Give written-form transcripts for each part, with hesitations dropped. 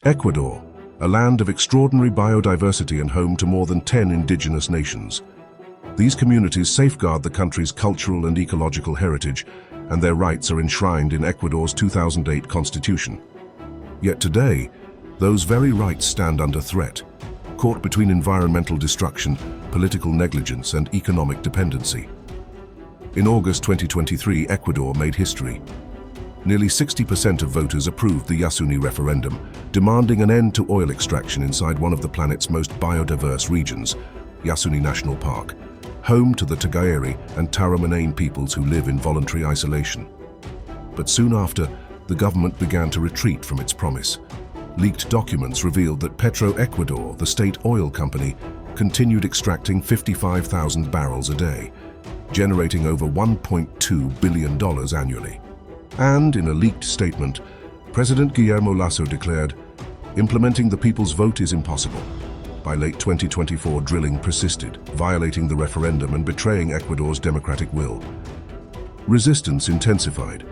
Ecuador, a land of extraordinary biodiversity and home to more than 10 indigenous nations. These communities safeguard the country's cultural and ecological heritage, and their rights are enshrined in Ecuador's 2008 constitution. Yet today, those very rights stand under threat, caught between environmental destruction, political negligence, and economic dependency. In August 2023, Ecuador made history. Nearly 60% of voters approved the HRIUI referendum, demanding an end to oil extraction inside one of the planet's most biodiverse regions, HRIUI National Park, home to the Tagaeri and Taromanane peoples who live in voluntary isolation. But soon after, the government began to retreat from its promise. Leaked documents revealed that Ecuador, the state oil company, continued extracting 55,000 barrels a day, generating over $1.2 billion annually. And in a leaked statement, President Guillermo Lasso declared, "Implementing the people's vote is impossible." By late 2024, drilling persisted, violating the referendum and betraying Ecuador's democratic will. Resistance intensified.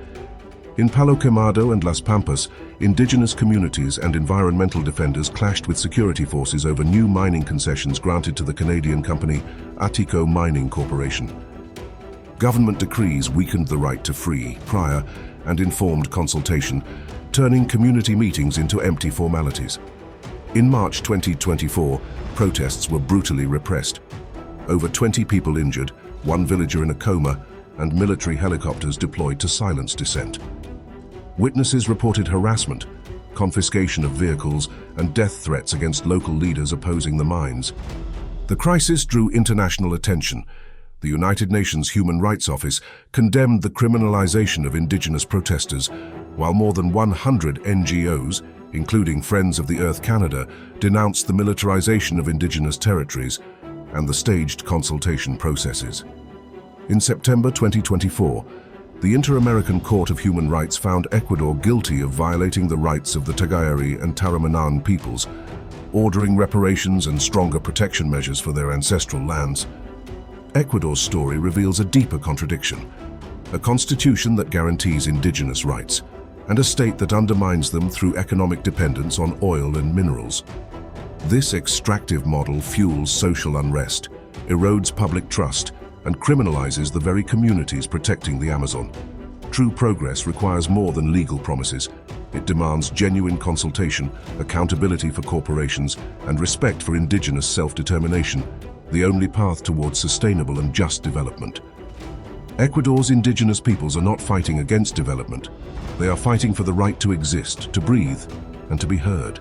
In Palo Quemado and Las Pampas, indigenous communities and environmental defenders clashed with security forces over new mining concessions granted to the Canadian company Atico Mining Corporation. Government decrees weakened the right to free, prior, and informed consultation, turning community meetings into empty formalities. In March 2024, protests were brutally repressed. Over 20 people injured, one villager in a coma, and military helicopters deployed to silence dissent. Witnesses reported harassment, confiscation of vehicles, and death threats against local leaders opposing the mines. The crisis drew international attention. The United Nations Human Rights Office condemned the criminalization of indigenous protesters, while more than 100 NGOs, including Friends of the Earth Canada, denounced the militarization of indigenous territories and the staged consultation processes. In September 2024, the Inter-American Court of Human Rights found Ecuador guilty of violating the rights of the Tagaeri and Taromanane peoples, ordering reparations and stronger protection measures for their ancestral lands. Ecuador's story reveals a deeper contradiction: a constitution that guarantees indigenous rights, and a state that undermines them through economic dependence on oil and minerals. This extractive model fuels social unrest, erodes public trust, and criminalizes the very communities protecting the Amazon. True progress requires more than legal promises. It demands genuine consultation, accountability for corporations, and respect for indigenous self-determination, the only path towards sustainable and just development. Ecuador's indigenous peoples are not fighting against development. They are fighting for the right to exist, to breathe, and to be heard.